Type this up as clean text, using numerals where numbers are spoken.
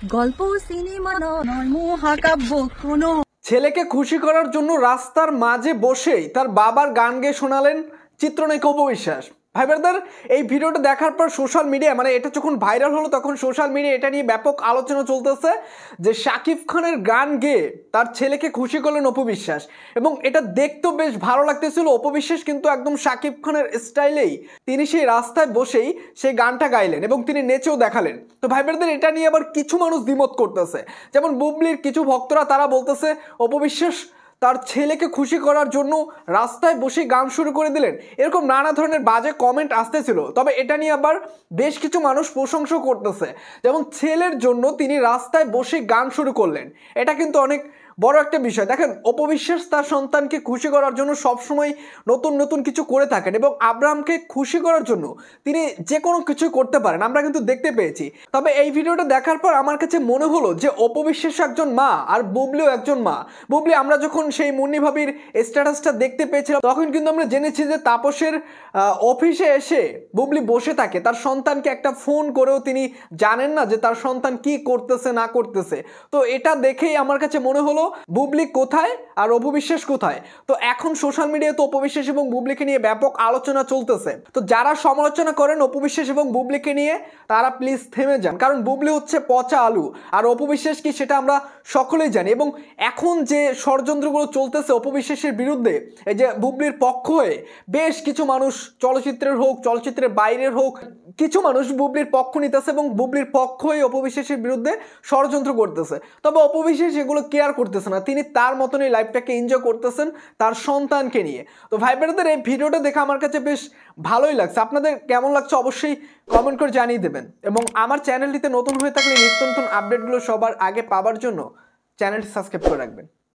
গল্প সিনেমা নয় মহাকাব্য কোনো। ছেলেকে খুশি করার জন্য রাস্তার মাঝে বসেই তার বাবার গান গেয়ে শোনালেন চিত্রনায়িকা অপবিশ্বাস। ভাই ব্রাদার, এই ভিডিওটা দেখার পর সোশ্যাল মিডিয়া এটা যখন ভাইরাল হলো তখন সোশ্যাল মিডিয়া এটা নিয়ে ব্যাপক আলোচনা চলতেছে যে শাকিব খানের গান গেয়ে তার ছেলেকে খুশি করলেন অপবিশ্বাস। এবং এটা দেখতেও বেশ ভালো লাগতেছিল। অপবিশ্বাস কিন্তু একদম শাকিব খানের স্টাইলেই তিনি সেই রাস্তায় বসেই সেই গানটা গাইলেন এবং তিনি নেচেও দেখালেন। তো ভাই ব্রাদার, এটা নিয়ে আবার কিছু মানুষ দ্বিমত করতেছে, যেমন বুবলির কিছু ভক্তরা তারা বলতেছে অপবিশ্বাস তার ছেলেকে খুশি করার জন্য রাস্তায় বসে গান শুরু করে দিলেন। এরকম নানা ধরনের বাজে কমেন্ট আসতেছিল। তবে এটা নিয়ে আবার বেশ কিছু মানুষ প্রশংসা করতেছে, যেমন ছেলের জন্য তিনি রাস্তায় বসে গান শুরু করলেন। এটা কিন্তু অনেক বড় একটা বিষয়। দেখেন, অপবিশ্বাস তার সন্তানকে খুশি করার জন্য সবসময় নতুন নতুন কিছু করে থাকেন এবং আব্রাহামকে খুশি করার জন্য তিনি যে কোনো কিছু করতে পারেন, আমরা কিন্তু দেখতে পেয়েছি। তবে এই ভিডিওটা দেখার পর আমার কাছে মনে হলো যে অপবিশ্বাস একজন মা আর বুবলিও একজন মা। বুবলি, আমরা যখন সেই মুন্নি ভাবির স্ট্যাটাসটা দেখতে পেয়েছিলাম তখন কিন্তু আমরা জেনেছি যে তাপসের অফিসে এসে বুবলি বসে থাকে, তার সন্তানকে একটা ফোন করেও তিনি জানেন না যে তার সন্তান কি করতেছে না করতেছে। তো এটা দেখেই আমার কাছে মনে হলো বুবলি কোথায় আর অপবিশ্বাস কোথায়। তো এখন সোশ্যাল মিডিয়ায় তো অপবিশ্বাস এবং বুবলিকে নিয়ে ব্যাপক আলোচনা চলতেছে। তো যারা সমালোচনা করেন অপবিশ্বাস এবং বুবলিকে নিয়ে তারা প্লিজ থেমে যান, কারণ বুবলি হচ্ছে পচা আলু আর অপবিশ্বাস কি সেটা আমরা সকলেই জানি। এবং এখন যে ষড়যন্ত্রগুলো চলতেছে অপবিশ্বাসের বিরুদ্ধে, এই যে বুবলির পক্ষ হয়ে বেশ কিছু মানুষ চলচ্চিত্রের হোক চলচ্চিত্রের বাইরের হোক কিছু মানুষ বুবলির পক্ষ নিতেছে এবং বুবলির পক্ষ হয়ে অপবিশ্বাসের বিরুদ্ধে ষড়যন্ত্র করতেছে। তবে অপবিশ্বাস এগুলো কেয়ার করতেছে না, তিনি তার মতনই লাইফটাকে এনজয় করতেছেন তার সন্তানকে নিয়ে। তো ভাই ব্রাদার, এই ভিডিওটা দেখে আমার কাছে বেশ ভালোই লাগছে। আপনাদের কেমন লাগছে অবশ্যই কমেন্ট করে জানিয়ে দেবেন এবং আমার চ্যানেলটিতে নতুন হয়ে থাকলে নিত্য নতুন আপডেটগুলো সবার আগে পাওয়ার জন্য চ্যানেলটি সাবস্ক্রাইব করে রাখবেন।